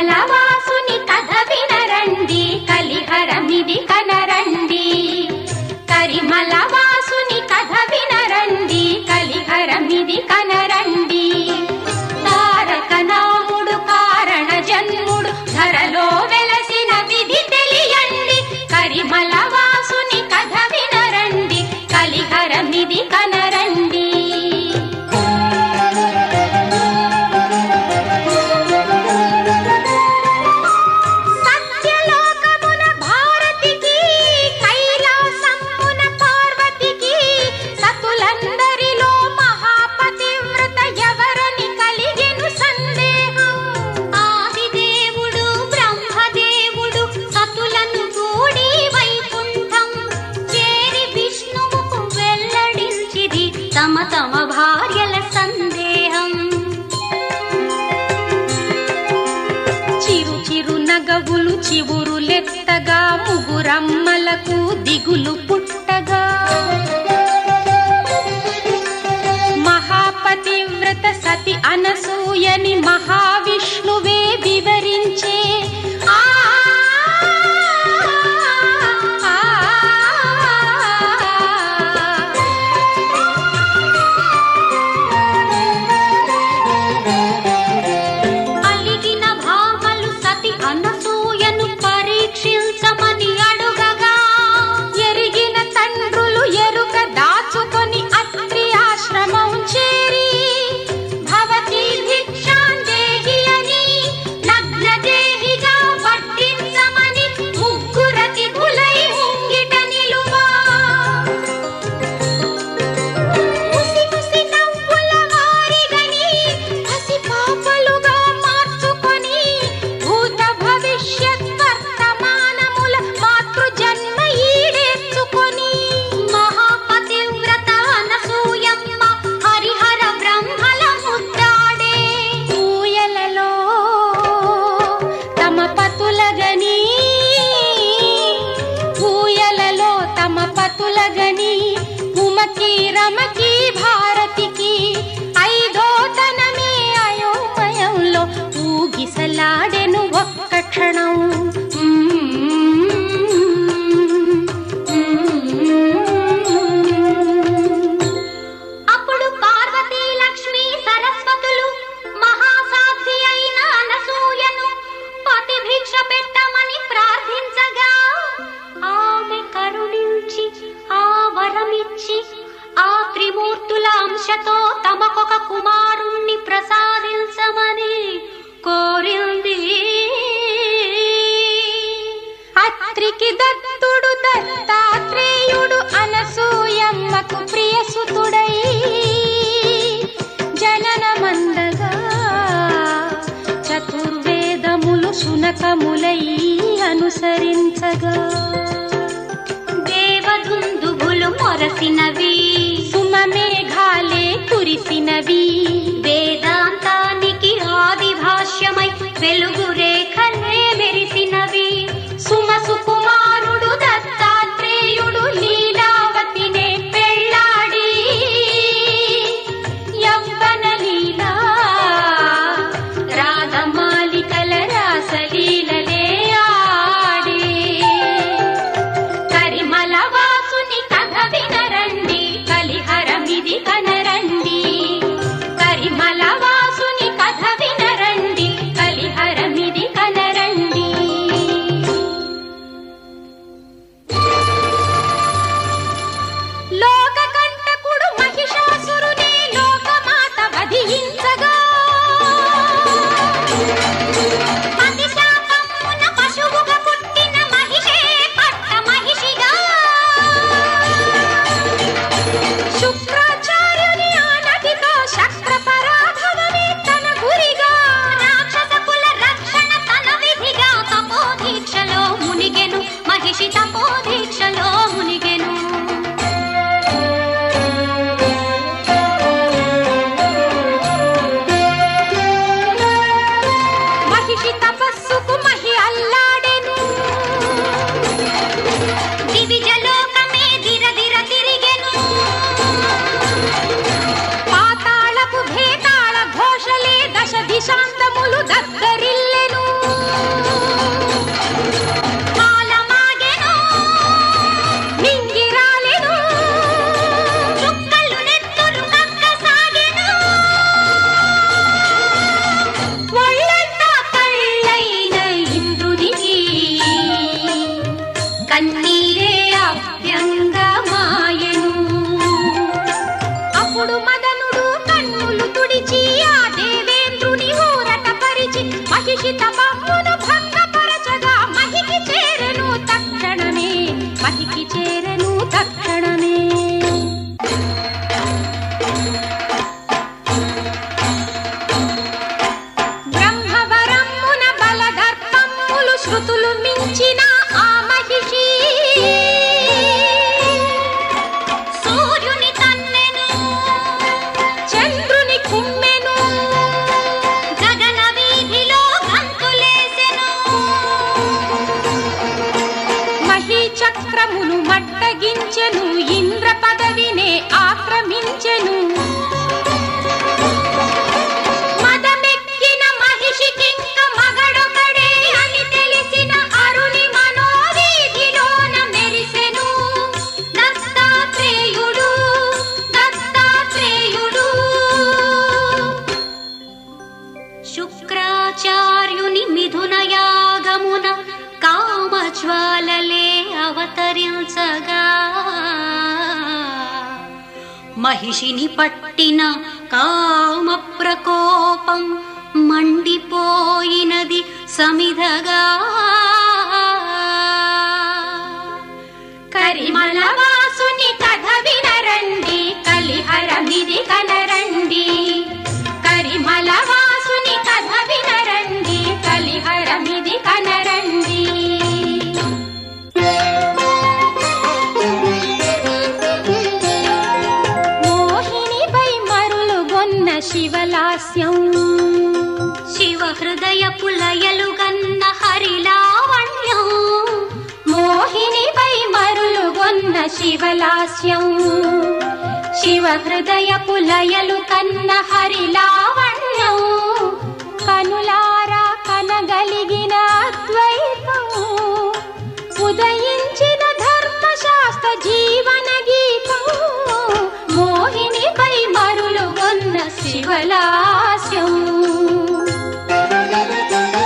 కరిమలవాసుని కథ వినరండి, కలిహరమిది కనరండి. కరిమలవాసుని కథ వినరండి, కలిహరమిది కనరండి. తారక నాముడు కారణ జన్ముడు ధరలో వెలసిన విధి తెలియండి. కరిమలవాసుని కథ వినరండి, కలిహరమిది కనరండి. తమ తమ భార్యల సందేహం. చిరు చిరు నగవులు చివురులెత్తగా ముగురమ్మలకు దిగులు పుట్టగా మహాపతివ్రత సతి అనసూయని మహావిష్ణువే వివరించే. రమకి భారతికి ఐదోతనమే అయోమయంలో ఊగిసలాడెను ఒక్క క్షణం. అప్పుడు పార్వతీ లక్ష్మి సరస్వతులు మహాసాధ్వి అయిన అనసూయను పతి భిక్ష పెట్టమని ప్రార్థించగా ఆమె కరుణించి ఆ వరమిచ్చి ఆ త్రిమూర్తుల అంశతో తమకొక కుమారుణ్ణి ప్రసాదించమని కోరింది. అత్రికి దత్తుడు దత్తాత్రేయుడు అనసూయమ్మకు ప్రియసుతుడై జననమందగా చతుర్వేదములు శునకములై అనుసరించగా దేవదుందుభులు మొరసినవి, సుమమేఘాలే కురిసినవి, వేదాంతానికి ఆది భాష్యమై వెలుగు రేఖలే మెరిసినవి. సుమసుకుమారుడు దత్తాత్రేయుడు లీలావతినే పెళ్ళాడి యవ్వన లీలా రాగమాలికల రాసలీలలే ఆడి. కరిమలవాసుని కథ వినరండి, కలిహరమిది కనరండి. కరిమలవాసుని కథ వినరండి, కలిహరమిది కనరండి. లోకకంటకుడు మహిషాసురుని లోకమాత వధించగా పతిశాపమున పశువుగా పుట్టిన మహిషే పట్ట మహిషిగా శుక్రాచార్యుని ఆనతితో శక్రపరాభవమే తన గురిగా రాక్షస కుల రక్షణ తన విధిగా తపోదీక్షలో మునిగెను మహిషి, తపోదీక్షలో మునిగెను. మహిషి తపస్సుకు మహి అల్లాడెను, దివిజలోకమే దిరదిర తిరిగెను. పాతాళపు భేతాళ ఘోషలే దశ దిశాంతములు దద్దరిల్లెను. మహిషిని పట్టిన కామ ప్రకోపం మండిపోయినది సమిధగా. కరిమలవాసుని కథ వినరండి, కలిహరమిది కనరండి. కరిమలవాసుని కథ వినరండి, కలిహరమిది కనరండి. మోహినిపై మరులుగొన్న శివలాస్యం, శివ హృదయ పులయలుగన్న హరిలావణ్యం. మోహినిపై మరులుగొన్న శివలాస్యం, శివ హృదయ పులయలు కన్న హరిలావణ్యం. కనులా